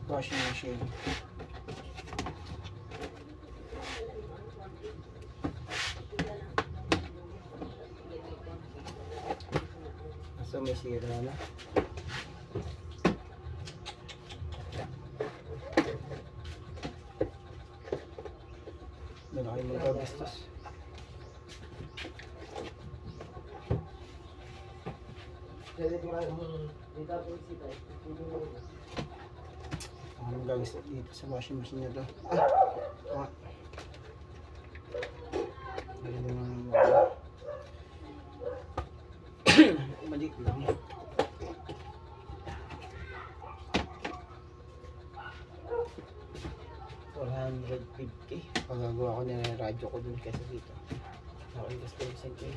Washing machine. So may sira na. Malaki magagastos. Ang gagastos dito sa washing machine na to. Balik lang. 450. Pagagawa ko na yung radyo ko dun kasi dito. Nakaingas ko yung sente.